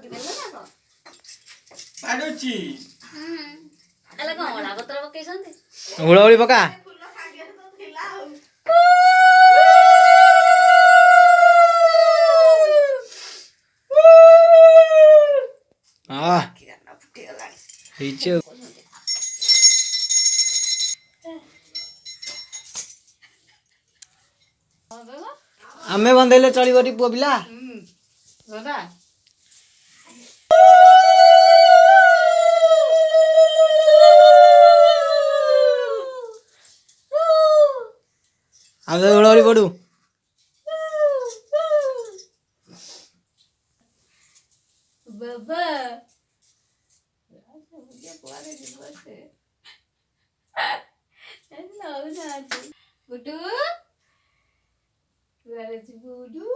ପକେଇଦେଲେ ନା କଣ? ପାଡୁଛି ହେଲେ କଣ ଅଁଳା ପତ୍ର ପକେଇଛନ୍ତି? ହୁଳହୁଳି ପକା। ହେଇଛି ଆଉ। ଆମେ ବନ୍ଧେଇଲେ ଚଳିବ ଟି ପୁଅ ପିଲା? ଆମେ ହୁଳହୁଳି ପଡୁ। ବାବା ବୁଟୁ କୁଆଡେ ଯିବୁ ବୁଟୁ?